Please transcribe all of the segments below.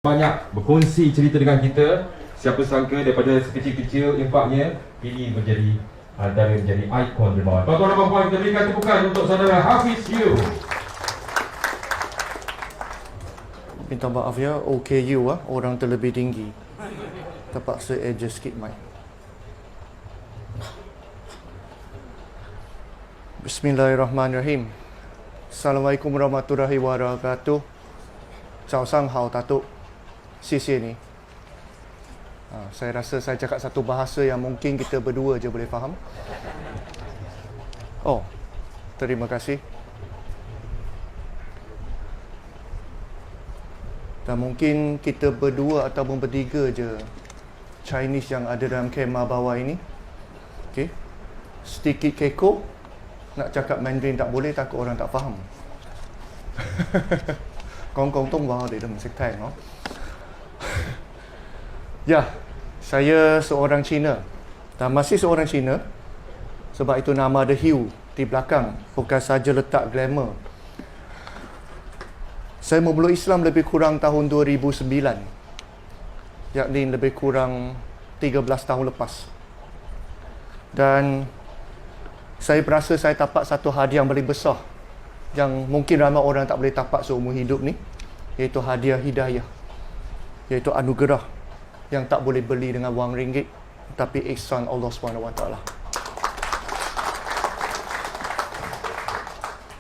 banyak berkongsi cerita dengan kita. Siapa sangka daripada sekecil-kecil infaknya ini menjadi menjadi ikon dermawan. Tuan-tuan dan puan-puan, kita berikan tepukan untuk saudara Hafiz Yu. Minta maaf ya, OKU orang terlebih tinggi. Terpaksa adjust sikit mic. Bismillahirrahmanirrahim. Assalamualaikum warahmatullahi wabarakatuh. 早上好 Datuk. 谢谢你. Saya rasa saya cakap satu bahasa yang mungkin kita berdua je boleh faham. Oh, terima kasih. Dan mungkin kita berdua ataupun bertiga je Chinese yang ada dalam kemah bawah ini. Okey. Sedikit kekok. Nak cakap Mandarin tak boleh, takut orang tak faham. Con Tong Hoa để mình sách thang nó. Ya, saya seorang Cina dan masih seorang Cina. Sebab itu nama ada Hugh di belakang, bukan saja letak glamour. Saya memeluk Islam lebih kurang tahun 2009, yakni lebih kurang 13 tahun lepas. Dan saya berasa saya tapak satu hadiah yang paling besar yang mungkin ramai orang tak boleh tapak seumur hidup ni, iaitu hadiah hidayah, iaitu anugerah yang tak boleh beli dengan wang ringgit, tapi ihsan Allah SWT.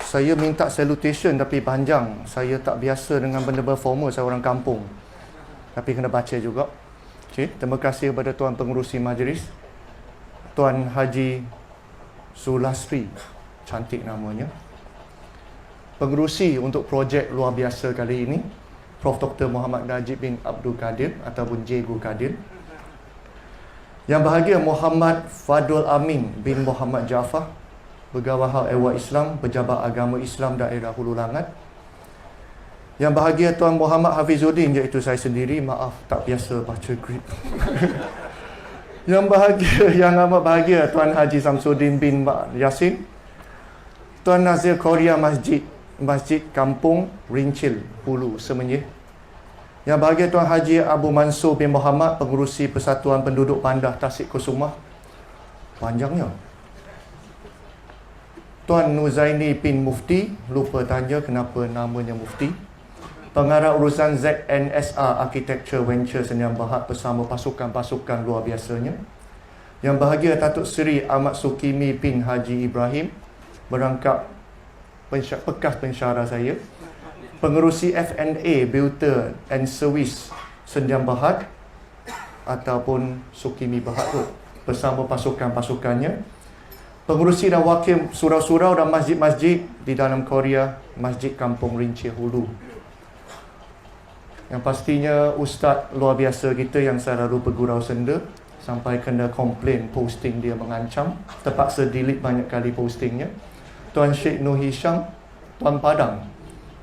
Saya minta salutation tapi panjang. Saya tak biasa dengan benda-benda formal, saya orang kampung. Tapi kena baca juga. Okay. Terima kasih kepada Tuan Pengerusi Majlis, Tuan Haji Sulasri, cantik namanya. Pengerusi untuk projek luar biasa kali ini, Prof. Dr. Muhammad Najib bin Abdul Kadir ataupun J.Gu Kadir. Yang bahagia Muhammad Fadul Amin bin Muhammad Jaafar, Pegawai Hal Ehwal Islam, Pejabat Agama Islam Daerah Hulu Langat. Yang bahagia Tuan Muhammad Hafizuddin, iaitu saya sendiri, maaf tak biasa baca skrip. Yang amat bahagia Tuan Haji Samsuddin bin Yasin, Tuan Nazir Korea Masjid Kampung Rincil, Hulu Semenyih. Yang bahagia Tuan Haji Abu Mansur bin Muhammad, Pengerusi Persatuan Penduduk Pandah Tasik Kusumah. Panjangnya. Tuan Nuzaini bin Mufti, lupa tanya kenapa namanya Mufti. Pengarah urusan ZNSR Architecture Venture Sdn Bhd bersama pasukan-pasukan luar biasanya. Yang bahagia Datuk Seri Ahmad Sukimi bin Haji Ibrahim, berangkap bekas pensyarah saya. Pengerusi F&A Builder and Service Sdn Bhd ataupun Sukimi Bhd tu, bersama pasukan-pasukannya. Pengerusi dan wakil surau-surau dan masjid-masjid di dalam Korea, Masjid Kampung Rincil Hulu. Yang pastinya ustaz luar biasa kita yang saya lalu bergurau senda sampai kena komplain posting dia mengancam, terpaksa delete banyak kali postingnya. Tuan Sheikh Nur Hisham, Tuan Padang,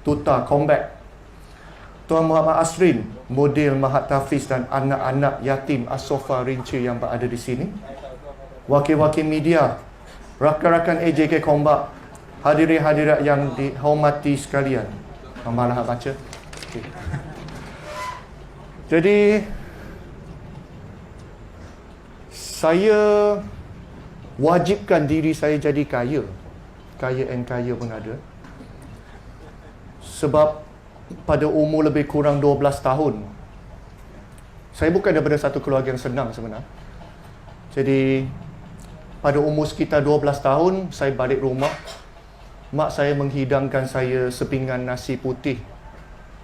Tuta Combat, Tuan Muhammad Asrin, model Mahat Tafiz dan anak-anak yatim As-Sofa Rincil yang berada di sini. Wakil-wakil media, rakan-rakan AJK Combat, hadirin-hadirat yang dihormati sekalian. Malah baca. Okay. Jadi saya wajibkan diri saya jadi kaya. Kaya and kaya pun ada. Sebab pada umur lebih kurang 12 tahun, saya bukan daripada satu keluarga yang senang sebenarnya. Jadi pada umur sekitar 12 tahun, saya balik rumah. Mak saya menghidangkan saya sepinggan nasi putih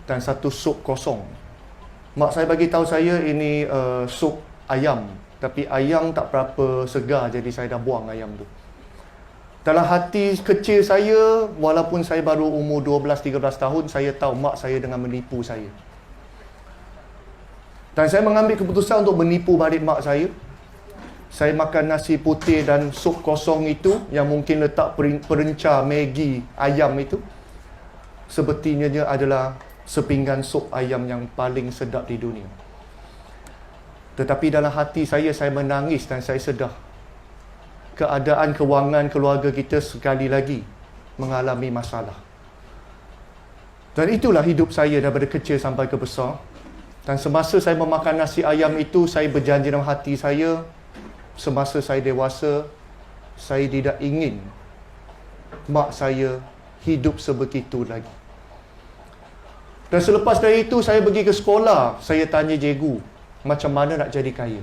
dan satu sup kosong. Mak saya bagi tahu saya ini sup ayam, tapi ayam tak berapa segar, jadi saya dah buang ayam tu. Dalam hati kecil saya, walaupun saya baru umur 12-13 tahun, saya tahu mak saya dengan menipu saya. Dan saya mengambil keputusan untuk menipu balik mak saya. Saya makan nasi putih dan sup kosong itu, yang mungkin letak perenca Maggi ayam itu, sepertinya adalah sepinggan sup ayam yang paling sedap di dunia. Tetapi dalam hati saya menangis dan saya sedar keadaan kewangan keluarga kita sekali lagi mengalami masalah. Dan itulah hidup saya daripada kecil sampai ke besar. Dan semasa saya memakan nasi ayam itu, saya berjanji dalam hati saya, semasa saya dewasa, saya tidak ingin mak saya hidup sebegitu lagi. Dan selepas dari itu, saya pergi ke sekolah. Saya tanya cikgu, macam mana nak jadi kaya?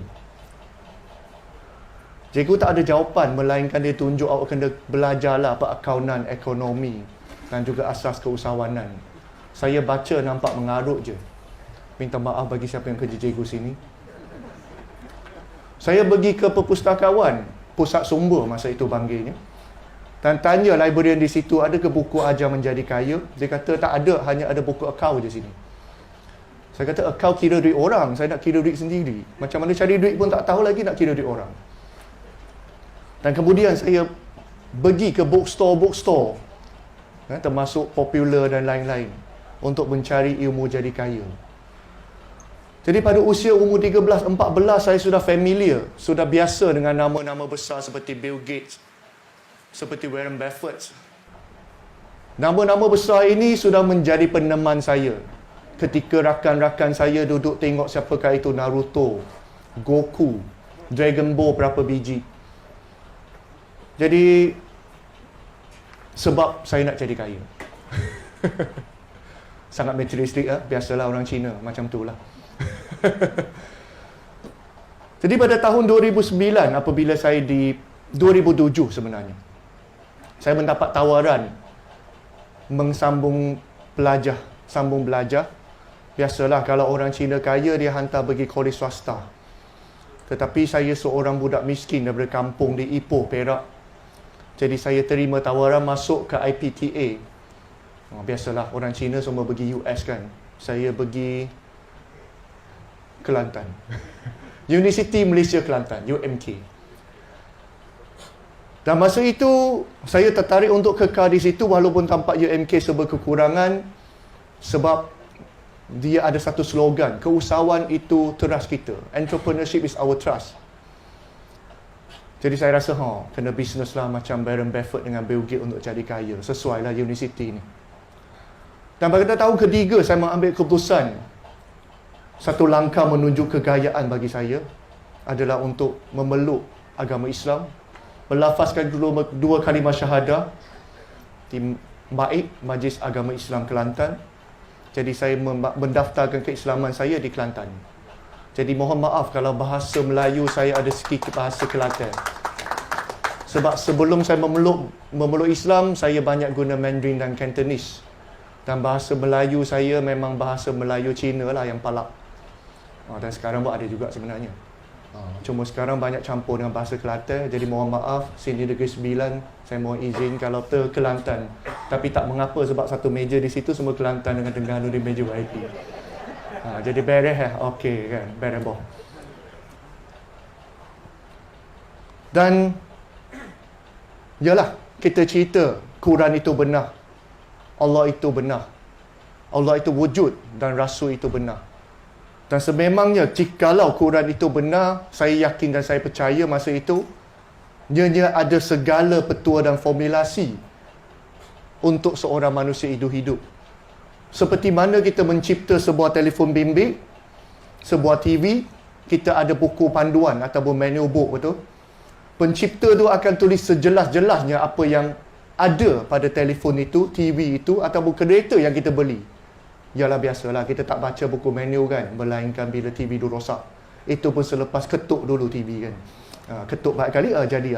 Cikgu tak ada jawapan, melainkan dia tunjuk awak kena belajarlah apa akaunan, ekonomi dan juga asas keusahawanan. Saya baca nampak mengarut je. Minta maaf bagi siapa yang kerja cikgu sini. Saya pergi ke perpustakawan, pusat sumber masa itu panggilnya. Dan tanya librarian di situ, ada ke buku ajar menjadi kaya? Dia kata tak ada, hanya ada buku akau je sini. Saya kata akau kira duit orang, saya nak kira duit sendiri. Macam mana cari duit pun tak tahu lagi nak kira duit orang. Dan kemudian saya pergi ke bookstore, termasuk Popular dan lain-lain, untuk mencari ilmu jadi kaya. Jadi pada usia umur 13-14 saya sudah familiar, sudah biasa dengan nama-nama besar seperti Bill Gates, seperti Warren Buffett. Nama-nama besar ini sudah menjadi peneman saya. Ketika rakan-rakan saya duduk tengok siapakah itu Naruto, Goku, Dragon Ball berapa biji. Jadi sebab saya nak jadi kaya. Sangat materialistik lah, biasalah orang Cina macam tu lah. Jadi pada tahun 2009, apabila saya 2007 sebenarnya, saya mendapat tawaran sambung belajar. Biasalah kalau orang Cina kaya, dia hantar pergi kolej swasta. Tetapi saya seorang budak miskin daripada kampung di Ipoh, Perak. Jadi saya terima tawaran masuk ke IPTA. Biasalah orang Cina semua pergi US kan. Saya pergi Kelantan. Universiti Malaysia Kelantan, UMK. Dan masa itu, saya tertarik untuk kekal di situ walaupun tampak UMK serba kekurangan, sebab dia ada satu slogan, keusahawan itu teras kita. Entrepreneurship is our trust. Jadi saya rasa, kena bisnes lah macam Warren Buffett dengan Bill Gates untuk jadi kaya. Sesuai lah universiti ni. Dan pada tahun ketiga, saya mengambil keputusan. Satu langkah menuju kegayaan bagi saya adalah untuk memeluk agama Islam, melafazkan dua kalimah syahadah di MAIK, Majlis Agama Islam Kelantan. Jadi saya mendaftarkan keislaman saya di Kelantan. Jadi mohon maaf kalau bahasa Melayu saya ada sedikit bahasa Kelantan. Sebab sebelum saya memeluk Islam, saya banyak guna Mandarin dan Cantonese. Dan bahasa Melayu saya memang bahasa Melayu Cina lah yang palak. Dan sekarang pun ada juga sebenarnya. Cuma sekarang banyak campur dengan bahasa Kelantan. Jadi mohon maaf, sini Negeri Sembilan, saya mohon izin kalau Kelantan. Tapi tak mengapa sebab satu meja di situ semua Kelantan dengan Terengganu di meja YP. Jadi beres okey kan, beres boh. Dan yalah, kita cerita Quran itu benar. Allah itu benar. Allah itu wujud dan Rasul itu benar. Dan sememangnya jikalau Quran itu benar, saya yakin dan saya percaya masa itu ianya ada segala petua dan formulasi untuk seorang manusia hidup. Seperti mana kita mencipta sebuah telefon bimbit, sebuah TV, kita ada buku panduan ataupun manual book, betul? Pencipta tu akan tulis sejelas-jelasnya apa yang ada pada telefon itu, TV itu ataupun kereta yang kita beli. Yalah biasalah, kita tak baca buku manual kan, melainkan bila TV tu rosak. Itu pun selepas ketuk dulu TV kan. Ketuk banyak kali,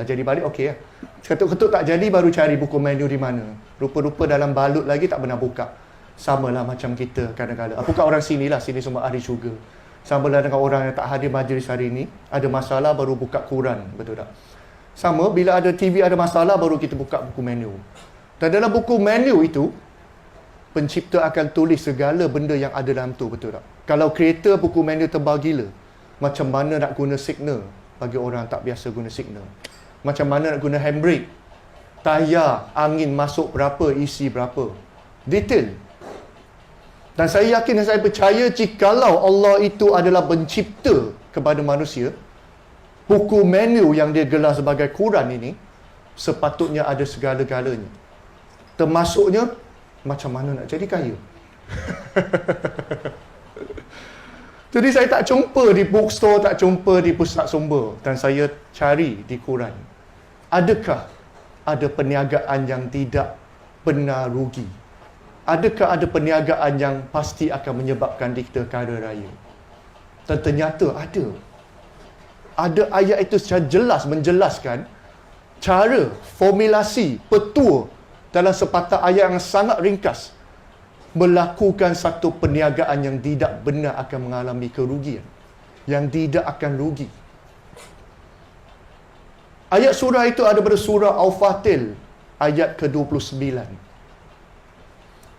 jadi balik okey lah. Ketuk-ketuk tak jadi, baru cari buku manual di mana. Rupa-rupa dalam balut lagi tak pernah buka. Sama lah macam kita kadang-kadang. Bukan orang sini lah, sini semua ahli syurga. Sama lah dengan orang yang tak hadir majlis hari ni, ada masalah baru buka Quran, betul tak? Sama, bila ada TV ada masalah, baru kita buka buku manual. Dan dalam buku manual itu, pencipta akan tulis segala benda yang ada dalam tu, betul tak? Kalau kereta buku manual tebal gila, macam mana nak guna signal bagi orang tak biasa guna signal. Macam mana nak guna handbrake, tayar, angin masuk berapa, isi berapa. Detail. Dan saya yakin dan saya percaya jikalau Allah itu adalah pencipta kepada manusia, buku manual yang dia gelar sebagai Quran ini sepatutnya ada segala-galanya. Termasuknya macam mana nak jadi kaya. Jadi saya tak jumpa di bookstore, tak jumpa di pusat sumber. Dan saya cari di Quran. Adakah ada perniagaan yang tidak benar rugi? Adakah ada perniagaan yang pasti akan menyebabkan kita kaya raya? Dan ternyata ada. Ada ayat itu secara jelas menjelaskan cara, formulasi, petua dalam sepatah ayat yang sangat ringkas melakukan satu perniagaan yang tidak benar akan mengalami kerugian. Yang tidak akan rugi. Ayat surah itu ada pada surah Al-Fatil ayat ke-29.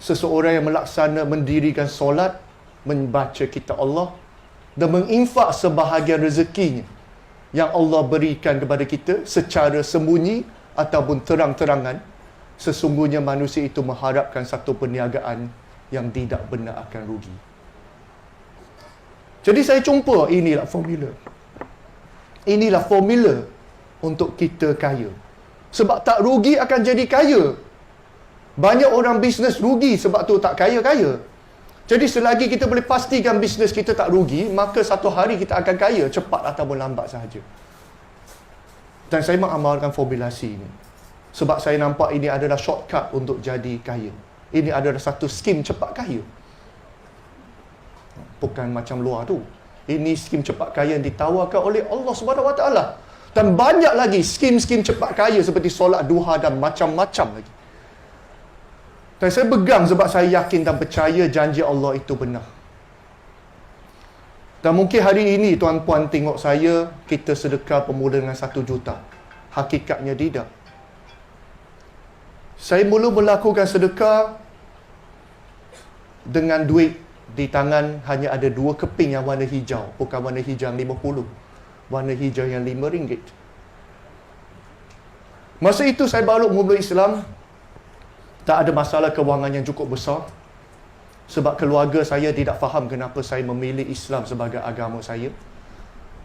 Seseorang yang mendirikan solat, membaca kitab Allah dan menginfak sebahagian rezekinya yang Allah berikan kepada kita secara sembunyi ataupun terang-terangan, sesungguhnya manusia itu mengharapkan satu perniagaan yang tidak benar akan rugi. Jadi saya jumpa inilah formula. Inilah formula untuk kita kaya. Sebab tak rugi akan jadi kaya. Banyak orang bisnes rugi sebab tu tak kaya-kaya. Jadi selagi kita boleh pastikan bisnes kita tak rugi, maka satu hari kita akan kaya, cepat ataupun lambat sahaja. Dan saya mengamalkan formulasi ini. Sebab saya nampak ini adalah shortcut untuk jadi kaya. Ini adalah satu skim cepat kaya. Bukan macam luar tu. Ini skim cepat kaya yang ditawarkan oleh Allah SWT. Dan banyak lagi skim-skim cepat kaya seperti solat duha dan macam-macam lagi. Dan saya pegang sebab saya yakin dan percaya janji Allah itu benar. Dan mungkin hari ini tuan-puan tengok saya, kita sedekah bermula dengan 1 juta. Hakikatnya tidak. Saya mula melakukan sedekah dengan duit di tangan hanya ada 2 keping yang warna hijau. Bukan warna hijau yang 50. Warna hijau yang RM5. Masa itu saya baru mula Islam. Tak ada masalah kewangan yang cukup besar. Sebab keluarga saya tidak faham kenapa saya memilih Islam sebagai agama saya.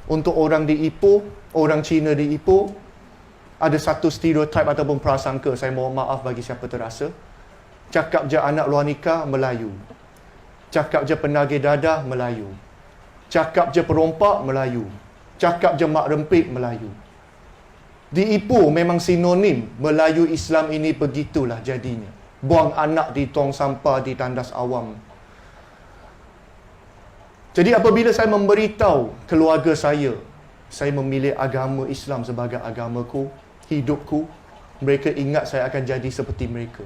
Untuk orang di Ipoh, orang Cina di Ipoh, ada satu stereotip ataupun prasangka, saya mohon maaf bagi siapa terasa. Cakap je anak luar nikah, Melayu. Cakap je penagih dadah, Melayu. Cakap je perompak, Melayu. Cakap je mak rempit, Melayu. Di Ipoh memang sinonim Melayu Islam ini begitulah jadinya. Buang anak di tong sampah di tandas awam. Jadi apabila saya memberitahu keluarga saya memilih agama Islam sebagai agamaku, hidupku, mereka ingat saya akan jadi seperti mereka.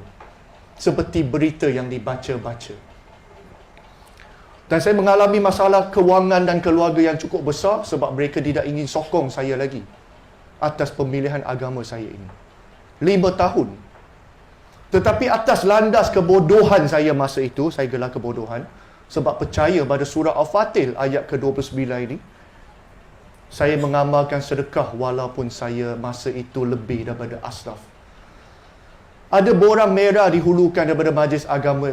Seperti berita yang dibaca-baca. Dan saya mengalami masalah kewangan dan keluarga yang cukup besar sebab mereka tidak ingin sokong saya lagi atas pemilihan agama saya ini. 5 tahun. Tetapi atas landas kebodohan saya masa itu, saya gelar kebodohan, sebab percaya pada surah Al-Fatil ayat ke-29 ini, saya mengamalkan sedekah walaupun saya masa itu lebih daripada asraf. Ada borang merah dihulukan daripada Majlis Agama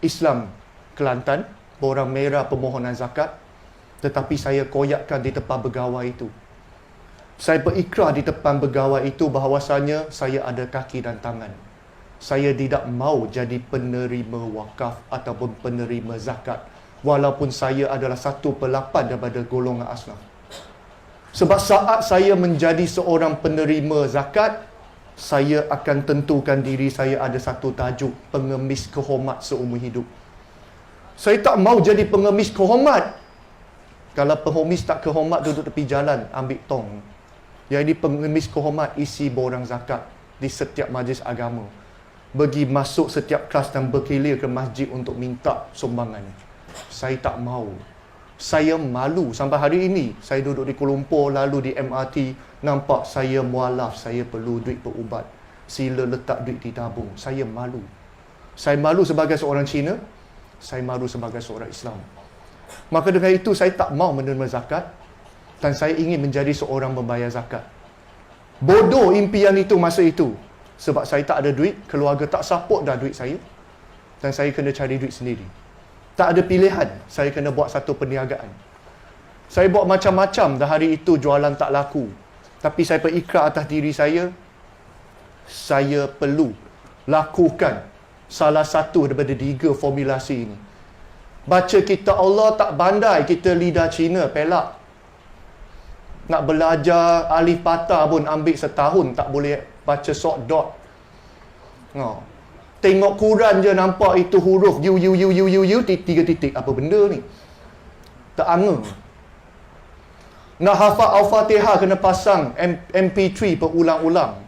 Islam Kelantan, borang merah permohonan zakat, tetapi saya koyakkan di depan pegawai itu. Saya berikrar di depan pegawai itu bahawasanya saya ada kaki dan tangan. Saya tidak mau jadi penerima wakaf ataupun penerima zakat, walaupun saya adalah 1/8 daripada golongan asnaf. Sebab saat saya menjadi seorang penerima zakat, saya akan tentukan diri saya ada satu tajuk, pengemis kehormat seumur hidup. Saya tak mau jadi pengemis kehormat. Kalau pengemis tak kehormat, duduk tepi jalan, ambil tong. Yang ini pengemis kehormat, isi borang zakat di setiap majlis agama. Pergi masuk setiap kelas dan berkilir ke masjid untuk minta sumbangan. Saya tak mau. Saya malu. Sampai hari ini, saya duduk di Kuala Lumpur, lalu di MRT, nampak saya mualaf, saya perlu duit berubat. Sila letak duit di tabung. Saya malu. Saya malu sebagai seorang Cina. Saya malu sebagai seorang Islam. Maka dengan itu, saya tak mau menerima zakat. Dan saya ingin menjadi seorang membayar zakat. Bodoh impian itu masa itu. Sebab saya tak ada duit, keluarga tak support dah duit saya. Dan saya kena cari duit sendiri. Tak ada pilihan, saya kena buat satu perniagaan. Saya buat macam-macam, dah hari itu jualan tak laku. Tapi saya berikrar atas diri saya perlu lakukan salah satu daripada 3 formulasi ini. Baca kitab Allah tak bandai, kita lidah Cina, pelak. Nak belajar alif patah pun ambil setahun, tak boleh baca short dot. Tengok Quran je nampak itu huruf U, tiga titik. Apa benda ni? Tak angin. Nak hafal Al-Fatihah kena pasang MP3 berulang-ulang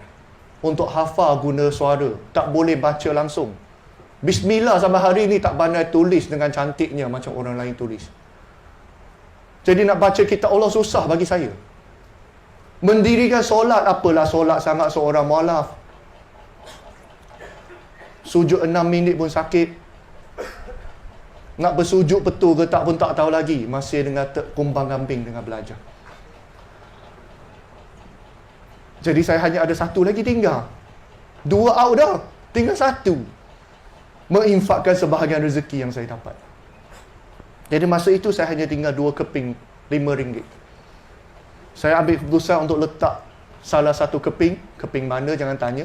untuk hafal guna suara. Tak boleh baca langsung. Bismillah sampai hari ni tak pandai tulis dengan cantiknya macam orang lain tulis. Jadi nak baca kitab Allah susah bagi saya. Mendirikan solat, apalah solat sangat seorang mualaf. Sujud 6 minit pun sakit. Nak bersujud betul ke tak pun tak tahu lagi. Masih dengan kumbang kambing dengan belajar. Jadi saya hanya ada satu lagi tinggal. 2 out dah. Tinggal 1. Menginfakkan sebahagian rezeki yang saya dapat. Jadi masa itu saya hanya tinggal 2 keping RM5. Saya ambil keputusan untuk letak salah satu keping. Keping mana jangan tanya.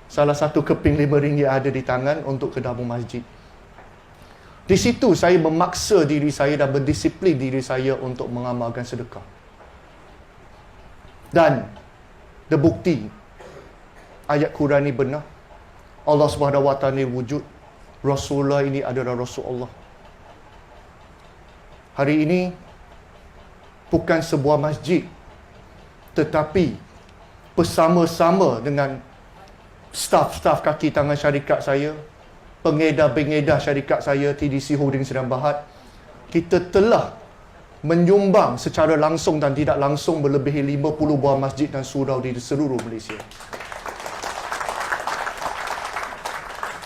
Salah satu keping RM5 ada di tangan untuk ke dapur masjid. Di situ saya memaksa diri saya dan berdisiplin diri saya untuk mengamalkan sedekah. Dan terbukti ayat Quran ini benar. Allah SWT ni wujud. Rasulullah ini adalah Rasulullah. Hari ini bukan sebuah masjid, tetapi bersama-sama dengan staf-staf kaki tangan syarikat saya, pengedar-pengedar syarikat saya, TDC Holding Sdn Bhd, kita telah menyumbang secara langsung dan tidak langsung melebihi 50 buah masjid dan surau di seluruh Malaysia.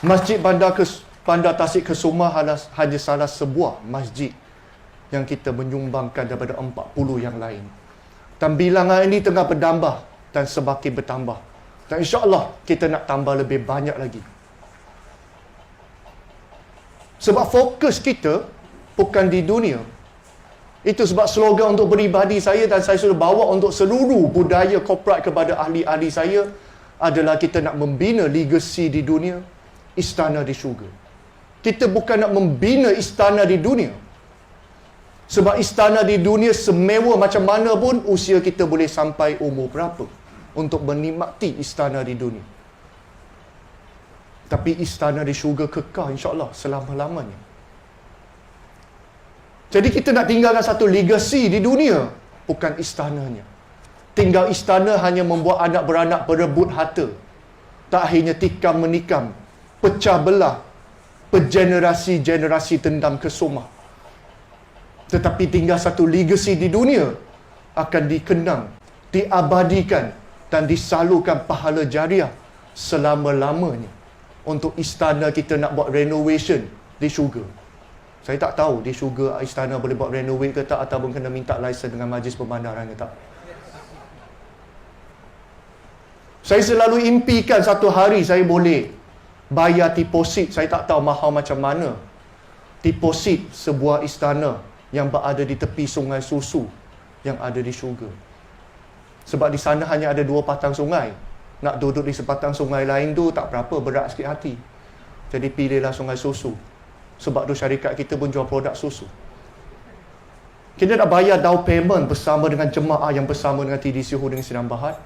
Masjid Bandar Tasik Kesuma hanya salah sebuah masjid yang kita menyumbangkan daripada 40 yang lain. Dan bilangan ini tengah bertambah dan semakin bertambah. Dan insya-Allah kita nak tambah lebih banyak lagi. Sebab fokus kita bukan di dunia. Itu sebab slogan untuk peribadi saya dan saya sudah bawa untuk seluruh budaya korporat kepada ahli-ahli saya adalah kita nak membina legacy di dunia, istana di syurga. Kita bukan nak membina istana di dunia. Sebab istana di dunia semewah macam mana pun, usia kita boleh sampai umur berapa untuk menikmati istana di dunia. Tapi istana di syurga kekal insya-Allah selama-lamanya. Jadi kita nak tinggalkan satu legacy di dunia, bukan istananya. Tinggal istana hanya membuat anak beranak berebut harta. Tak akhirnya tikam menikam, pecah belah, bergenerasi-generasi dendam kesumah. Tetapi tinggal satu legacy di dunia akan dikenang, diabadikan dan disalurkan pahala jariah selama-lamanya. Untuk istana kita nak buat renovation di syurga. Saya tak tahu di syurga istana boleh buat renovate ke tak, ataupun kena minta lesen dengan majlis pembandaran ke tak. Saya selalu impikan satu hari saya boleh bayar deposit. Saya tak tahu mahal macam mana deposit sebuah istana yang berada di tepi sungai susu yang ada di syurga. Sebab di sana hanya ada 2 patang sungai. Nak duduk di sepatang sungai lain tu tak berapa, berat sikit hati. Jadi pilihlah sungai susu. Sebab tu syarikat kita pun jual produk susu. Kita nak bayar down payment bersama dengan jemaah yang bersama dengan TDC Holding Sdn Bhd.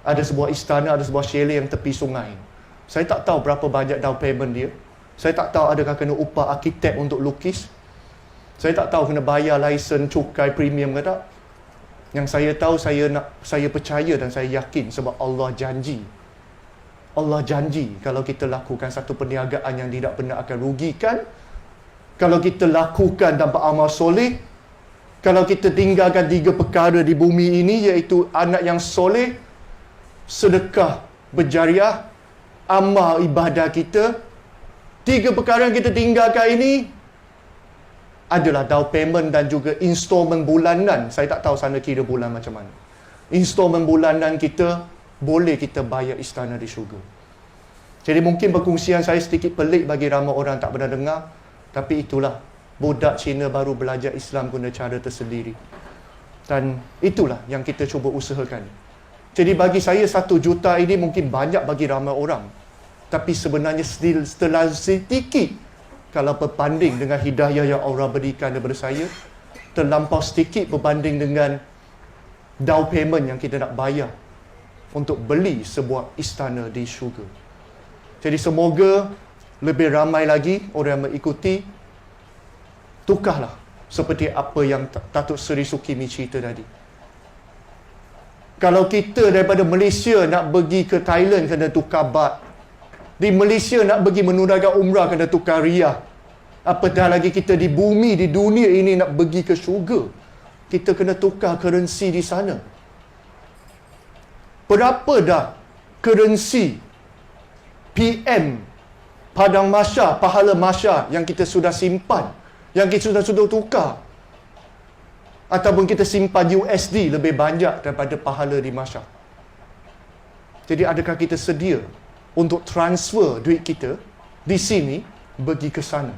Ada sebuah istana, ada sebuah chalet yang tepi sungai. Saya tak tahu berapa banyak down payment dia. Saya tak tahu adakah kena upah arkitek untuk lukis. Saya tak tahu kena bayar lesen cukai premium ke tak. Yang saya tahu, saya percaya dan saya yakin sebab Allah janji. Allah janji kalau kita lakukan satu perniagaan yang tidak pernah akan rugikan, kalau kita lakukan dan beramal soleh, kalau kita tinggalkan 3 perkara di bumi ini, iaitu anak yang soleh, sedekah berjariah, amal ibadah kita. 3 perkara yang kita tinggalkan ini adalah down payment dan juga installment bulanan. Saya tak tahu sana kira bulan macam mana. Installment bulanan kita, boleh kita bayar istana di syurga. Jadi mungkin perkongsian saya sedikit pelik bagi ramai orang tak pernah dengar. Tapi itulah, budak Cina baru belajar Islam guna cara tersendiri. Dan itulah yang kita cuba usahakan. Jadi bagi saya 1 juta ini mungkin banyak bagi ramai orang. Tapi sebenarnya setelah sedikit kalau berbanding dengan hidayah yang Allah berikan daripada saya, terlampau sedikit berbanding dengan down payment yang kita nak bayar untuk beli sebuah istana di syurga. Jadi semoga lebih ramai lagi orang yang mengikuti. Tukarlah seperti apa yang Datuk Seri Sukimi cerita tadi. Kalau kita daripada Malaysia nak pergi ke Thailand kena tukar baht, di Malaysia nak pergi menunaikan umrah kena tukar riyal, apatah lagi kita di bumi, di dunia ini nak pergi ke syurga, kita kena tukar currency di sana. Berapa dah currency PM Padang Mahsyar, pahala mahsyar yang kita sudah simpan, yang kita sudah tukar, ataupun kita simpan USD lebih banyak daripada pahala di mahsyar. Jadi adakah kita sedia untuk transfer duit kita di sini pergi ke sana?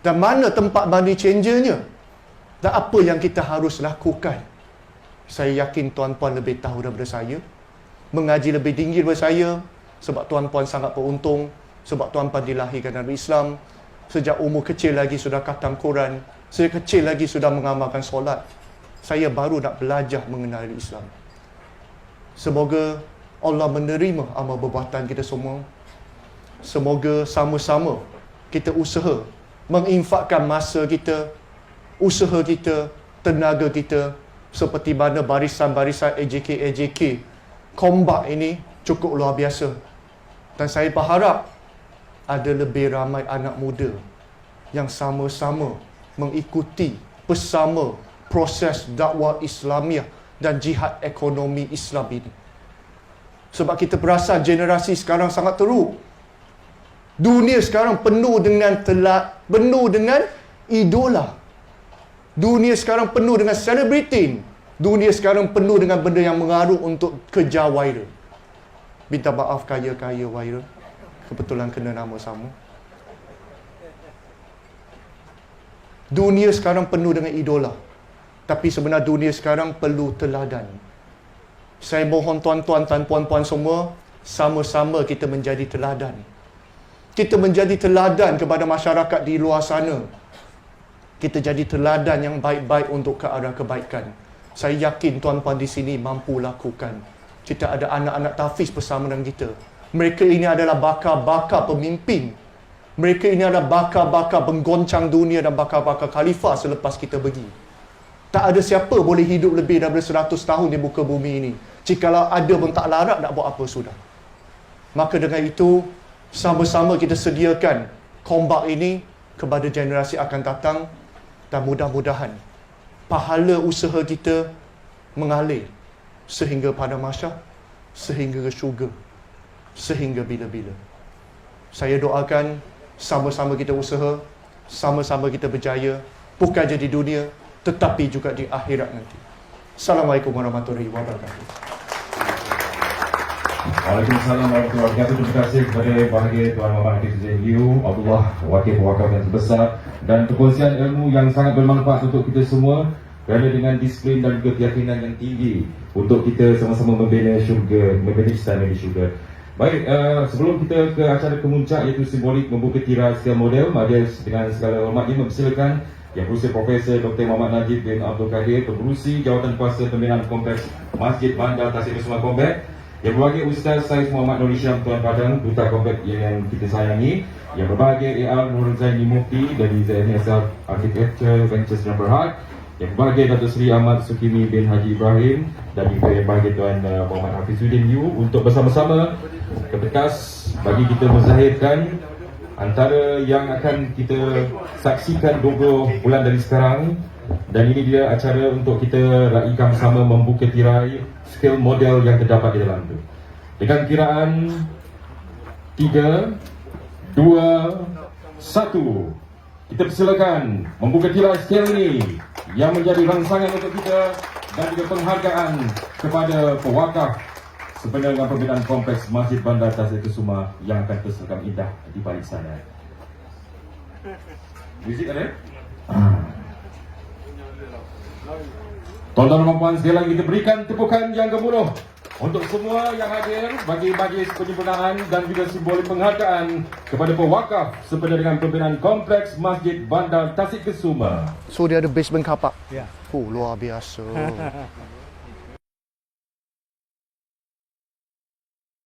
Dan mana tempat money changernya? Dan apa yang kita harus lakukan? Saya yakin tuan-puan lebih tahu daripada saya, mengaji lebih tinggi daripada saya, sebab tuan-puan sangat beruntung, sebab tuan-puan dilahirkan dalam Islam, sejak umur kecil lagi sudah khatam Quran, sejak kecil lagi sudah mengamalkan solat. Saya baru nak belajar mengenali Islam. Semoga Allah menerima amal perbuatan kita semua. Semoga sama-sama kita usaha menginfakkan masa kita, usaha kita, tenaga kita, seperti mana barisan-barisan AJK kompak ini cukup luar biasa. Dan saya berharap ada lebih ramai anak muda yang sama-sama mengikuti bersama proses dakwah Islamiah dan jihad ekonomi Islam ini. Sebab kita perasan generasi sekarang sangat teruk. Dunia sekarang penuh dengan idola. Dunia sekarang penuh dengan celebrity. Dunia sekarang penuh dengan benda yang mengaruh untuk kejar viral. Minta maaf kaya-kaya viral. Kebetulan kena nama sama. Dunia sekarang penuh dengan idola. Tapi sebenarnya dunia sekarang perlu teladan. Saya mohon tuan-tuan dan puan-puan semua, sama-sama kita menjadi teladan. Kita menjadi teladan kepada masyarakat di luar sana. Kita jadi teladan yang baik-baik untuk ke arah kebaikan. Saya yakin tuan-puan di sini mampu lakukan. Kita ada anak-anak tahfiz bersama dengan kita. Mereka ini adalah bakal-bakal pemimpin. Mereka ini adalah bakal-bakal penggoncang dunia dan bakal-bakal khalifah selepas kita pergi. Tak ada siapa boleh hidup lebih daripada 100 tahun di muka bumi ini. Jikalau ada pun tak larat nak buat apa sudah. Maka dengan itu, sama-sama kita sediakan kompak ini kepada generasi akan datang. Dan mudah-mudahan pahala usaha kita mengalir sehingga pada mahsyar, sehingga ke syurga, sehingga bila-bila. Saya doakan sama-sama kita usaha, sama-sama kita berjaya, bukan saja di dunia tetapi juga di akhirat nanti. Assalamualaikum warahmatullahi wabarakatuh. Waalaikumsalam warahmatullahi wabarakatuh. Terima kasih kepada bahagia Tuan Muhammad Hafiz Hussein Liu, Abdullah, Wakil Pewakaf yang terbesar, dan perkongsian ilmu yang sangat bermanfaat untuk kita semua, kerana dengan disiplin dan juga keyakinan yang tinggi untuk kita sama-sama membina syurga, membina istana di syurga. Baik, sebelum kita ke acara kemuncak iaitu simbolik membuka tirai sekian model, mari dengan segala hormat ini mempersilakan Yang Berusia Profesor Dr. Muhammad Najib bin Abdul Qadir, Pengerusi Jawatan Kuasa Pembinaan Kompleks Masjid Bandar Tasik Kusuma Komplek, yang berbahagia Ustaz Said Muhammad Nur Hisham Tuan Padang, Duta Komplek yang kita sayangi, yang berbahagia A.R. Nur Zaini Mufti dari ZNSR Architecture Ventures dan Berhad, yang berbahagia Datuk Seri Ahmad Sukimi bin Haji Ibrahim, dan juga yang berbahagia Tuan Muhammad Hafizuddin Yu, untuk bersama-sama kebekas bagi kita menzahirkan antara yang akan kita saksikan 20 bulan dari sekarang. Dan ini dia acara untuk kita raikan bersama membuka tirai skill model yang terdapat di dalam itu. Dengan kiraan 3, 2, 1, kita persilakan membuka tirai skill ini yang menjadi rangsangan untuk kita dan juga penghargaan kepada pewakaf sebenarnya dengan pembinaan kompleks Masjid Bandar Tasik Kusuma yang akan terselekam indah di balik sana. Muzik ada? Tuan-tuan dan puan sekalian, kita berikan tepukan yang gemuruh Untuk semua yang hadir, bagi majlis penyempurnaan dan juga simbolik penghargaan kepada pewakaf sepada dengan pembinaan Kompleks Masjid Bandar Tasik Kesuma. So dia ada basement car park. Ya. Oh, luar biasa.